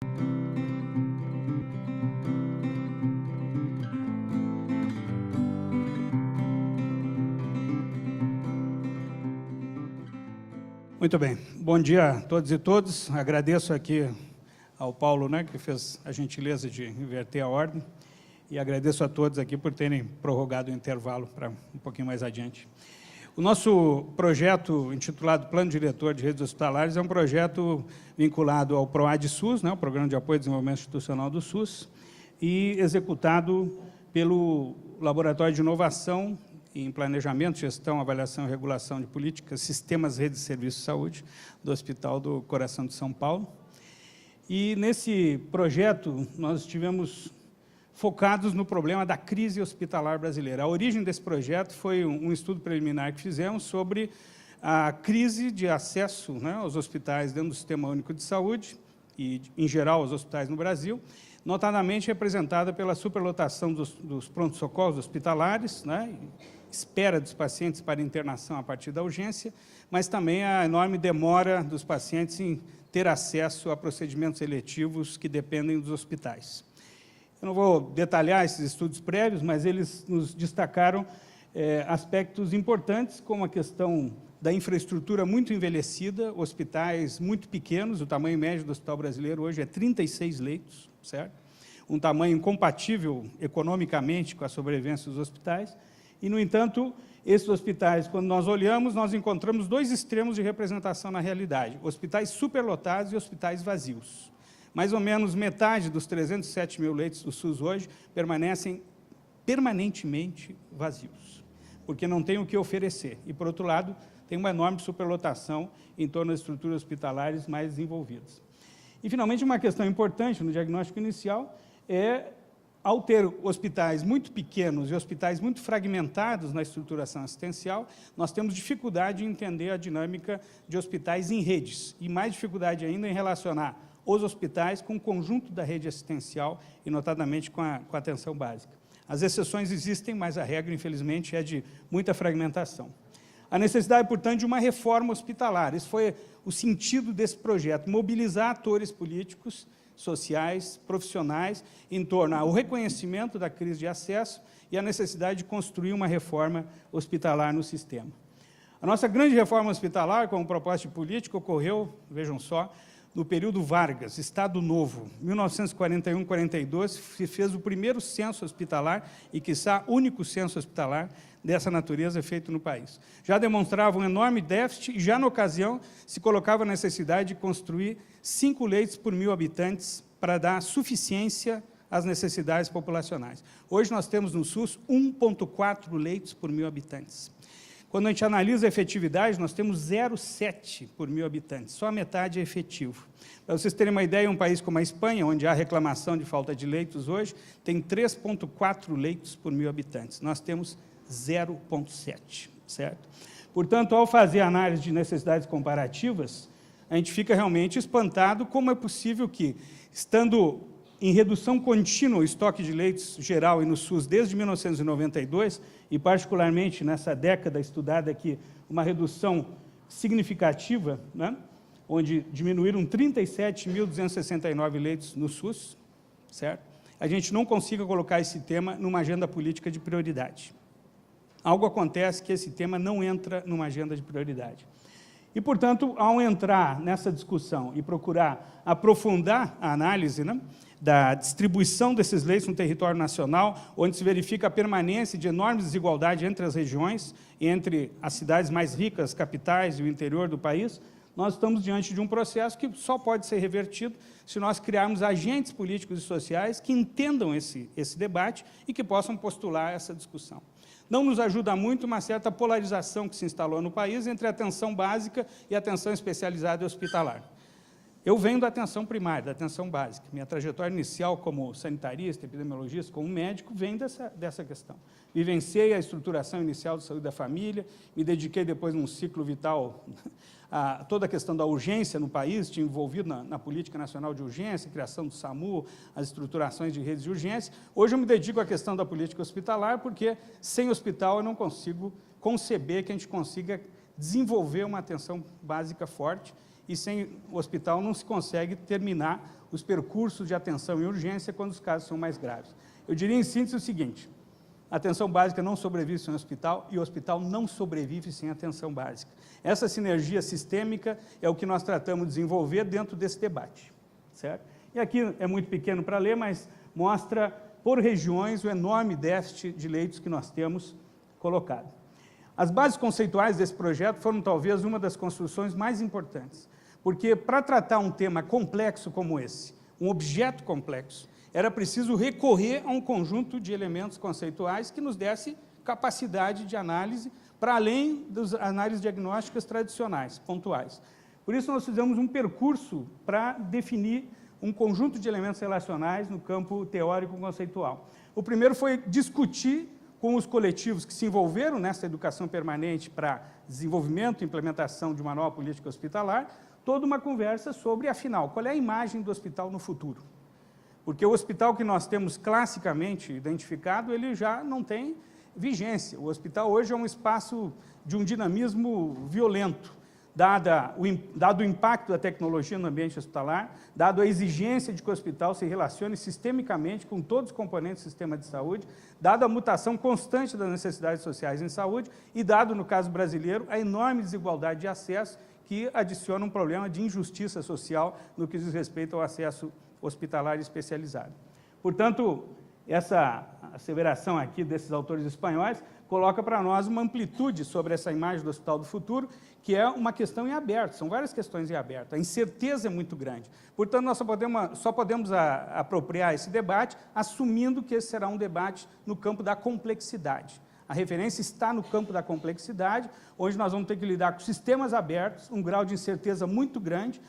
Muito bem. Bom dia a todos e todas. Agradeço aqui ao Paulo, que fez a gentileza de inverter a ordem, e agradeço a todos aqui por terem prorrogado o intervalo para um pouquinho mais adiante. O nosso projeto, intitulado Plano Diretor de Redes Hospitalares, é um projeto vinculado ao PROAD-SUS, o Programa de Apoio ao Desenvolvimento Institucional do SUS, e executado pelo Laboratório de Inovação em Planejamento, Gestão, Avaliação e Regulação de Políticas, Sistemas, Redes de Serviços de Saúde, do Hospital do Coração de São Paulo. E, nesse projeto, nós estivemos focados no problema da crise hospitalar brasileira. A origem desse projeto foi um estudo preliminar que fizemos sobre a crise de acesso aos hospitais dentro do Sistema Único de Saúde e, em geral, aos hospitais no Brasil, notadamente representada pela superlotação dos pronto-socorros hospitalares, espera dos pacientes para internação a partir da urgência, mas também a enorme demora dos pacientes em ter acesso a procedimentos eletivos que dependem dos hospitais. Eu não vou detalhar esses estudos prévios, mas eles nos destacaram aspectos importantes, como a questão da infraestrutura muito envelhecida, hospitais muito pequenos, o tamanho médio do hospital brasileiro hoje é 36 leitos, certo? Um tamanho incompatível economicamente com a sobrevivência dos hospitais. E, no entanto, esses hospitais, quando nós olhamos, nós encontramos dois extremos de representação na realidade: hospitais superlotados e hospitais vazios. Mais ou menos metade dos 307 mil leitos do SUS hoje permanecem permanentemente vazios, porque não tem o que oferecer. E, por outro lado, tem uma enorme superlotação em torno das estruturas hospitalares mais desenvolvidas. E, finalmente, uma questão importante no diagnóstico inicial é, ao ter hospitais muito pequenos e hospitais muito fragmentados na estruturação assistencial, nós temos dificuldade em entender a dinâmica de hospitais em redes, e mais dificuldade ainda em relacionar os hospitais com o conjunto da rede assistencial e, notadamente, com a atenção básica. As exceções existem, mas a regra, infelizmente, é de muita fragmentação. A necessidade, portanto, de uma reforma hospitalar. Esse foi o sentido desse projeto: mobilizar atores políticos, sociais, profissionais, em torno ao reconhecimento da crise de acesso e a necessidade de construir uma reforma hospitalar no sistema. A nossa grande reforma hospitalar, como proposta de política, ocorreu, vejam só, no período Vargas, Estado Novo, 1941-42, se fez o primeiro censo hospitalar e, quiçá, único censo hospitalar dessa natureza feito no país. Já demonstrava um enorme déficit e, já na ocasião, se colocava a necessidade de construir 5 leitos por 1.000 habitantes para dar suficiência às necessidades populacionais. Hoje nós temos no SUS 1,4 leitos por 1.000 habitantes. Quando a gente analisa a efetividade, nós temos 0,7 por 1.000 habitantes, só a metade é efetivo. Para vocês terem uma ideia, um país como a Espanha, onde há reclamação de falta de leitos hoje, tem 3,4 leitos por 1.000 habitantes. Nós temos 0,7, certo? Portanto, ao fazer a análise de necessidades comparativas, a gente fica realmente espantado como é possível que, estando em redução contínua o estoque de leitos geral e no SUS desde 1992, e particularmente nessa década estudada aqui, uma redução significativa, onde diminuíram 37.269 leitos no SUS, certo? A gente não consiga colocar esse tema numa agenda política de prioridade. Algo acontece que esse tema não entra numa agenda de prioridade. E, portanto, ao entrar nessa discussão e procurar aprofundar a análise da distribuição desses leitos no território nacional, onde se verifica a permanência de enormes desigualdades entre as regiões e entre as cidades mais ricas, capitais e o interior do país, nós estamos diante de um processo que só pode ser revertido se nós criarmos agentes políticos e sociais que entendam esse debate e que possam postular essa discussão. Não nos ajuda muito uma certa polarização que se instalou no país entre a atenção básica e a atenção especializada e hospitalar. Eu venho da atenção primária, da atenção básica. Minha trajetória inicial como sanitarista, epidemiologista, como médico, vem dessa questão. Vivenciei a estruturação inicial de saúde da família, me dediquei depois num ciclo vital a toda a questão da urgência no país, tinha envolvido na política nacional de urgência, criação do SAMU, as estruturações de redes de urgência. Hoje eu me dedico à questão da política hospitalar, porque sem hospital eu não consigo conceber que a gente consiga desenvolver uma atenção básica forte, e sem o hospital não se consegue terminar os percursos de atenção e urgência quando os casos são mais graves. Eu diria, em síntese, o seguinte: a atenção básica não sobrevive sem o hospital e o hospital não sobrevive sem a atenção básica. Essa sinergia sistêmica é o que nós tratamos de desenvolver dentro desse debate, certo? E aqui é muito pequeno para ler, mas mostra por regiões o enorme déficit de leitos que nós temos colocado. As bases conceituais desse projeto foram talvez uma das construções mais importantes, porque para tratar um tema complexo como esse, um objeto complexo, era preciso recorrer a um conjunto de elementos conceituais que nos desse capacidade de análise para além das análises diagnósticas tradicionais, pontuais. Por isso, nós fizemos um percurso para definir um conjunto de elementos relacionais no campo teórico-conceitual. O primeiro foi discutir com os coletivos que se envolveram nessa educação permanente para desenvolvimento e implementação de uma nova política hospitalar, toda uma conversa sobre, afinal, qual é a imagem do hospital no futuro. Porque o hospital que nós temos classicamente identificado, ele já não tem vigência. O hospital hoje é um espaço de um dinamismo violento, dado o impacto da tecnologia no ambiente hospitalar, dado a exigência de que o hospital se relacione sistemicamente com todos os componentes do sistema de saúde, dado a mutação constante das necessidades sociais em saúde e dado, no caso brasileiro, a enorme desigualdade de acesso que adiciona um problema de injustiça social no que diz respeito ao acesso hospitalar especializado. Portanto, essa asseveração aqui desses autores espanhóis coloca para nós uma amplitude sobre essa imagem do hospital do futuro, que é uma questão em aberto, são várias questões em aberto, a incerteza é muito grande. Portanto, nós só podemos apropriar esse debate assumindo que esse será um debate no campo da complexidade. A referência está no campo da complexidade, onde nós vamos ter que lidar com sistemas abertos, um grau de incerteza muito grande,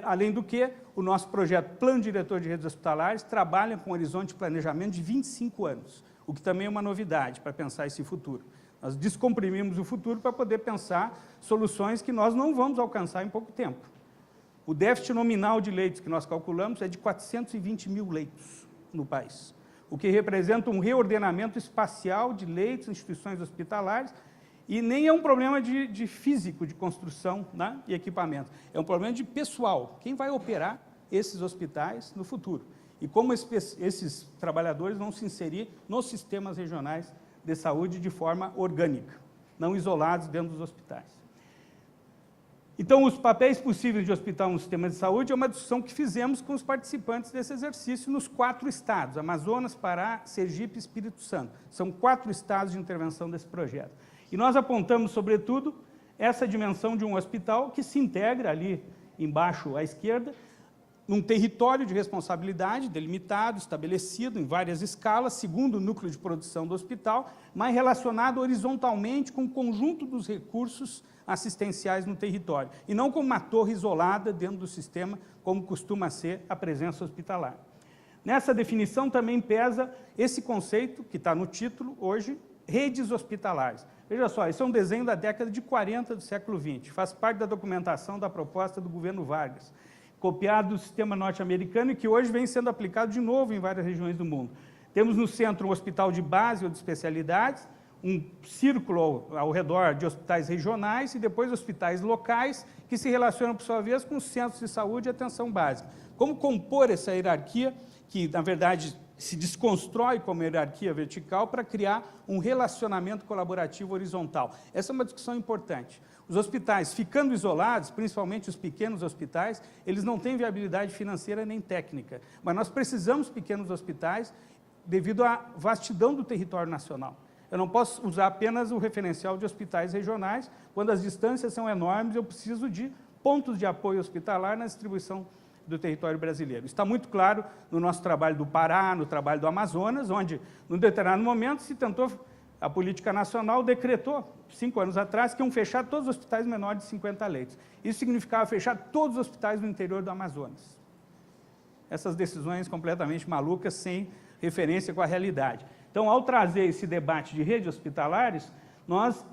além do que o nosso projeto Plano Diretor de Redes Hospitalares trabalha com um horizonte de planejamento de 25 anos, o que também é uma novidade para pensar esse futuro. Nós descomprimimos o futuro para poder pensar soluções que nós não vamos alcançar em pouco tempo. O déficit nominal de leitos que nós calculamos é de 420 mil leitos no país, o que representa um reordenamento espacial de leitos, instituições hospitalares, e nem é um problema de físico, de construção, né, e equipamento, é um problema de pessoal. Quem vai operar esses hospitais no futuro? E como esses trabalhadores vão se inserir nos sistemas regionais de saúde de forma orgânica, não isolados dentro dos hospitais. Então, os papéis possíveis de hospital no sistema de saúde é uma discussão que fizemos com os participantes desse exercício nos 4 estados, Amazonas, Pará, Sergipe e Espírito Santo. São 4 estados de intervenção desse projeto. E nós apontamos, sobretudo, essa dimensão de um hospital que se integra ali embaixo à esquerda, num território de responsabilidade delimitado, estabelecido em várias escalas, segundo o núcleo de produção do hospital, mas relacionado horizontalmente com o conjunto dos recursos assistenciais no território, e não como uma torre isolada dentro do sistema, como costuma ser a presença hospitalar. Nessa definição também pesa esse conceito, que está no título hoje, redes hospitalares. Veja só, isso é um desenho da década de 40 do século XX, faz parte da documentação da proposta do governo Vargas, copiado do sistema norte-americano e que hoje vem sendo aplicado de novo em várias regiões do mundo. Temos no centro um hospital de base ou de especialidades, um círculo ao redor de hospitais regionais e depois hospitais locais que se relacionam, por sua vez, com os centros de saúde e atenção básica. Como compor essa hierarquia, que, na verdade, se desconstrói como hierarquia vertical para criar um relacionamento colaborativo horizontal. Essa é uma discussão importante. Os hospitais, ficando isolados, principalmente os pequenos hospitais, eles não têm viabilidade financeira nem técnica, mas nós precisamos de pequenos hospitais devido à vastidão do território nacional. Eu não posso usar apenas o referencial de hospitais regionais, quando as distâncias são enormes, eu preciso de pontos de apoio hospitalar na distribuição do território brasileiro. Está muito claro no nosso trabalho do Pará, no trabalho do Amazonas, onde, num determinado momento, se tentou, a política nacional decretou, 5 anos atrás, que iam fechar todos os hospitais menores de 50 leitos. Isso significava fechar todos os hospitais no interior do Amazonas. Essas decisões completamente malucas, sem referência com a realidade. Então, ao trazer esse debate de redes hospitalares, nós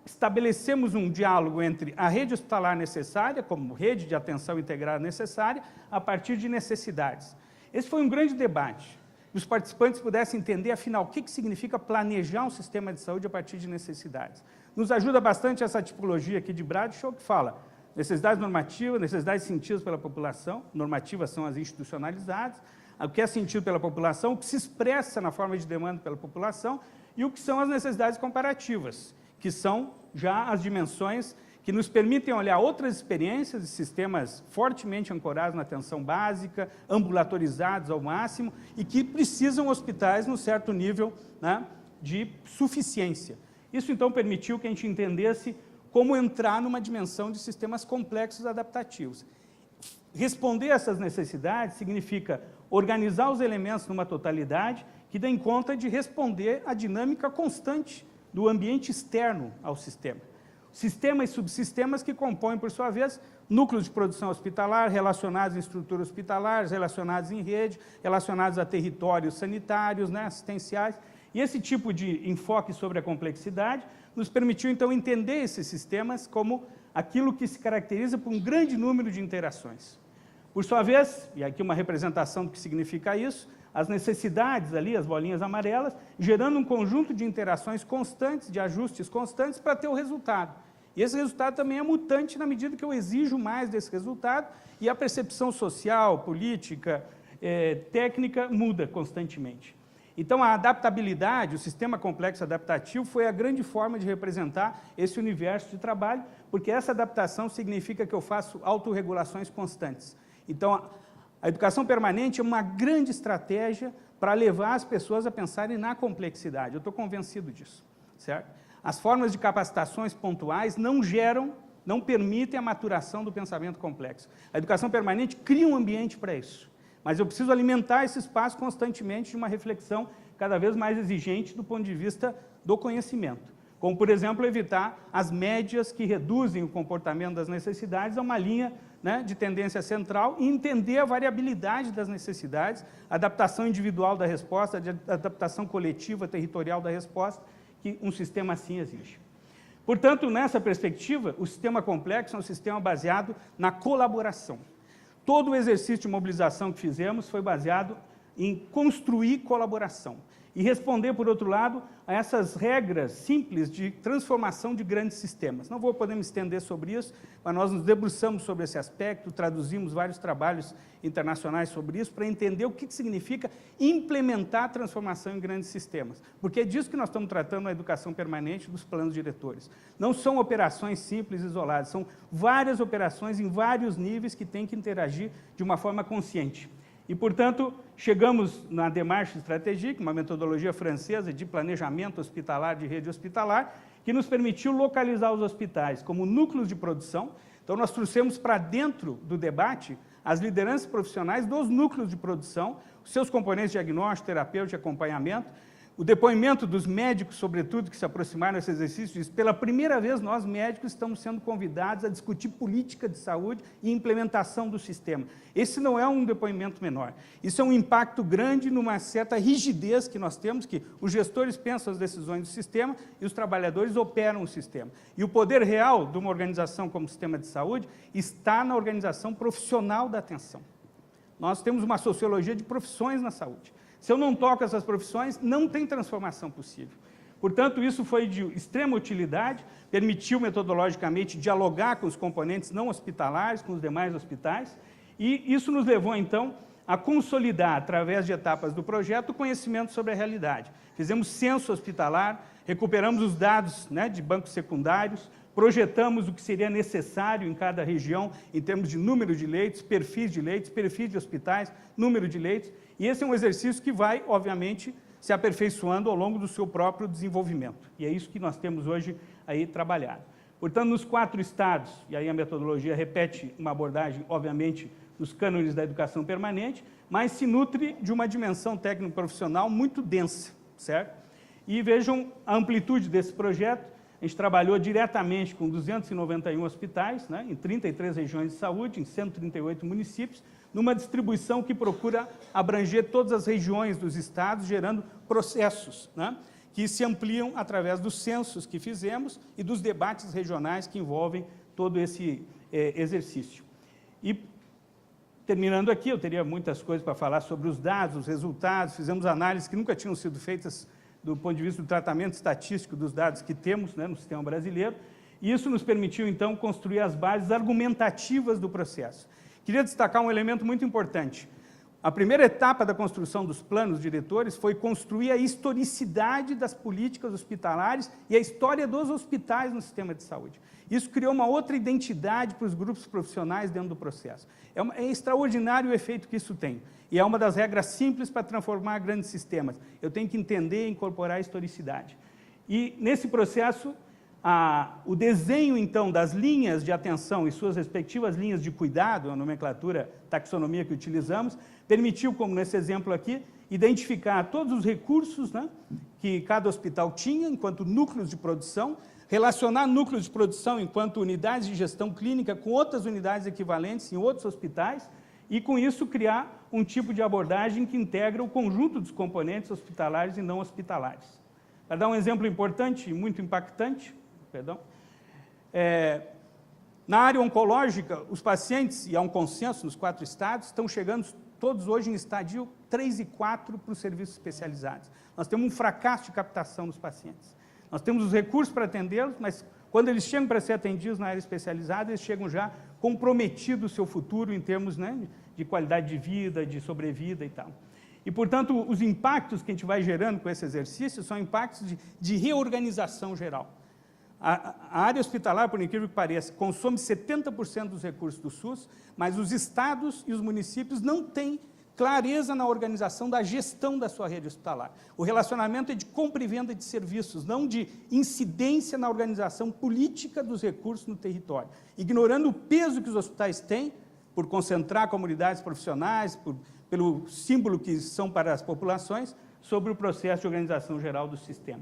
estabelecemos um diálogo entre a rede hospitalar necessária, como rede de atenção integrada necessária, a partir de necessidades. Esse foi um grande debate. Os participantes pudessem entender, afinal, o que significa planejar um sistema de saúde a partir de necessidades. Nos ajuda bastante essa tipologia aqui de Bradshaw, que fala, necessidades normativas, necessidades sentidas pela população, normativas são as institucionalizadas, o que é sentido pela população, o que se expressa na forma de demanda pela população e o que são as necessidades comparativas, que são já as dimensões que nos permitem olhar outras experiências de sistemas fortemente ancorados na atenção básica, ambulatorizados ao máximo e que precisam hospitais num certo nível, né, de suficiência. Isso, então, permitiu que a gente entendesse como entrar numa dimensão de sistemas complexos adaptativos. Responder a essas necessidades significa organizar os elementos numa totalidade que dê conta de responder à dinâmica constante do ambiente externo ao sistema. Sistemas e subsistemas que compõem, por sua vez, núcleos de produção hospitalar, relacionados em estruturas hospitalares, relacionados em rede, relacionados a territórios sanitários, né, assistenciais. E esse tipo de enfoque sobre a complexidade nos permitiu, então, entender esses sistemas como aquilo que se caracteriza por um grande número de interações. Por sua vez, e aqui uma representação do que significa isso, as necessidades ali, as bolinhas amarelas, gerando um conjunto de interações constantes, de ajustes constantes para ter o resultado. E esse resultado também é mutante na medida que eu exijo mais desse resultado e a percepção social, política, técnica muda constantemente. Então, a adaptabilidade, o sistema complexo adaptativo, foi a grande forma de representar esse universo de trabalho, porque essa adaptação significa que eu faço autorregulações constantes. Então, a educação permanente é uma grande estratégia para levar as pessoas a pensarem na complexidade. Eu estou convencido disso, certo? As formas de capacitações pontuais não permitem a maturação do pensamento complexo. A educação permanente cria um ambiente para isso. Mas eu preciso alimentar esse espaço constantemente de uma reflexão cada vez mais exigente do ponto de vista do conhecimento. Como, por exemplo, evitar as médias que reduzem o comportamento das necessidades a uma linha, né, de tendência central e entender a variabilidade das necessidades, a adaptação individual da resposta, a adaptação coletiva, territorial da resposta, que um sistema assim exige. Portanto, nessa perspectiva, o sistema complexo é um sistema baseado na colaboração. Todo o exercício de mobilização que fizemos foi baseado em construir colaboração e responder, por outro lado, a essas regras simples de transformação de grandes sistemas. Não vou poder me estender sobre isso, mas nós nos debruçamos sobre esse aspecto, traduzimos vários trabalhos internacionais sobre isso, para entender o que significa implementar a transformação em grandes sistemas. Porque é disso que nós estamos tratando na educação permanente dos planos diretores. Não são operações simples, isoladas, são várias operações em vários níveis que têm que interagir de uma forma consciente. E, portanto, chegamos na Démarche Stratégique, uma metodologia francesa de planejamento hospitalar, de rede hospitalar, que nos permitiu localizar os hospitais como núcleos de produção. Então, nós trouxemos para dentro do debate as lideranças profissionais dos núcleos de produção, os seus componentes de diagnóstico, terapêutico e acompanhamento, o depoimento dos médicos, sobretudo, que se aproximaram desse exercício, diz, pela primeira vez nós, médicos, estamos sendo convidados a discutir política de saúde e implementação do sistema. Esse não é um depoimento menor. Isso é um impacto grande numa certa rigidez que nós temos, que os gestores pensam as decisões do sistema e os trabalhadores operam o sistema. E o poder real de uma organização como o sistema de saúde está na organização profissional da atenção. Nós temos uma sociologia de profissões na saúde. Se eu não toco essas profissões, não tem transformação possível. Portanto, isso foi de extrema utilidade, permitiu metodologicamente dialogar com os componentes não hospitalares, com os demais hospitais, e isso nos levou, então, a consolidar, através de etapas do projeto, o conhecimento sobre a realidade. Fizemos censo hospitalar, recuperamos os dados, né, de bancos secundários, projetamos o que seria necessário em cada região, em termos de número de leitos, perfis de hospitais, número de leitos, e esse é um exercício que vai, obviamente, se aperfeiçoando ao longo do seu próprio desenvolvimento. E é isso que nós temos hoje aí trabalhado. Portanto, nos 4 estados, e aí a metodologia repete uma abordagem, obviamente, dos cânones da educação permanente, mas se nutre de uma dimensão técnico-profissional muito densa, certo? E vejam a amplitude desse projeto. A gente trabalhou diretamente com 291 hospitais, né, em 33 regiões de saúde, em 138 municípios, numa distribuição que procura abranger todas as regiões dos estados, gerando processos, né, que se ampliam através dos censos que fizemos e dos debates regionais que envolvem todo esse exercício. E, terminando aqui, eu teria muitas coisas para falar sobre os dados, os resultados, fizemos análises que nunca tinham sido feitas do ponto de vista do tratamento estatístico dos dados que temos, né, no sistema brasileiro, E isso nos permitiu, então, construir as bases argumentativas do processo. Queria destacar um elemento muito importante. A primeira etapa da construção dos planos diretores foi construir a historicidade das políticas hospitalares e a história dos hospitais no sistema de saúde. Isso criou uma outra identidade para os grupos profissionais dentro do processo. É extraordinário o efeito que isso tem. E é uma das regras simples para transformar grandes sistemas. Eu tenho que entender e incorporar a historicidade. E, nesse processo, o desenho, então, das linhas de atenção e suas respectivas linhas de cuidado, a nomenclatura, taxonomia que utilizamos, permitiu, como nesse exemplo aqui, identificar todos os recursos, né, que cada hospital tinha enquanto núcleos de produção, relacionar núcleos de produção enquanto unidades de gestão clínica com outras unidades equivalentes em outros hospitais e, com isso, criar um tipo de abordagem que integra o conjunto dos componentes hospitalares e não hospitalares. Para dar um exemplo importante e muito impactante, na área oncológica, os pacientes, e há um consenso nos 4 estados, estão chegando todos hoje em estadio 3 e 4 para os serviços especializados. Nós temos um fracasso de captação dos pacientes. Nós temos os recursos para atendê-los, mas quando eles chegam para ser atendidos na área especializada, eles chegam já comprometidos o seu futuro em termos, né, de qualidade de vida, de sobrevida e tal. E, portanto, os impactos que a gente vai gerando com esse exercício são impactos de reorganização geral. A área hospitalar, por incrível que pareça, consome 70% dos recursos do SUS, mas os estados e os municípios não têm clareza na organização da gestão da sua rede hospitalar. O relacionamento é de compra e venda de serviços, não de incidência na organização política dos recursos no território, ignorando o peso que os hospitais têm por concentrar comunidades profissionais, pelo símbolo que são para as populações, sobre o processo de organização geral do sistema.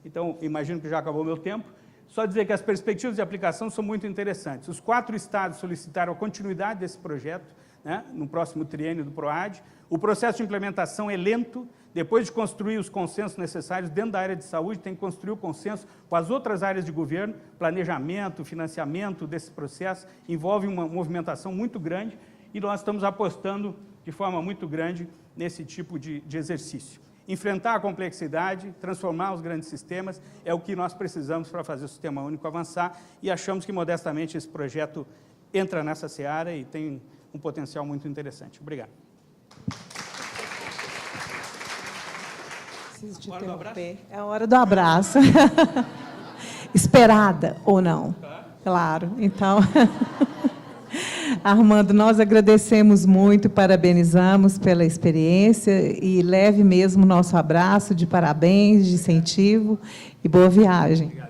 Então, imagino que já acabou o meu tempo. Só dizer que as perspectivas de aplicação são muito interessantes. Os 4 estados solicitaram a continuidade desse projeto, né, no próximo triênio do PROAD. O processo de implementação é lento. Depois de construir os consensos necessários dentro da área de saúde, tem que construir o consenso com as outras áreas de governo, planejamento, financiamento desse processo, envolve uma movimentação muito grande e nós estamos apostando de forma muito grande nesse tipo de exercício. Enfrentar a complexidade, transformar os grandes sistemas, é o que nós precisamos para fazer o Sistema Único avançar e achamos que, modestamente, esse projeto entra nessa seara e tem um potencial muito interessante. Obrigado. Preciso te interromper. É a hora do abraço. Esperada ou não? Claro. Então... Armando, nós agradecemos muito, parabenizamos pela experiência e leve mesmo nosso abraço de parabéns, de incentivo e boa viagem. Obrigado.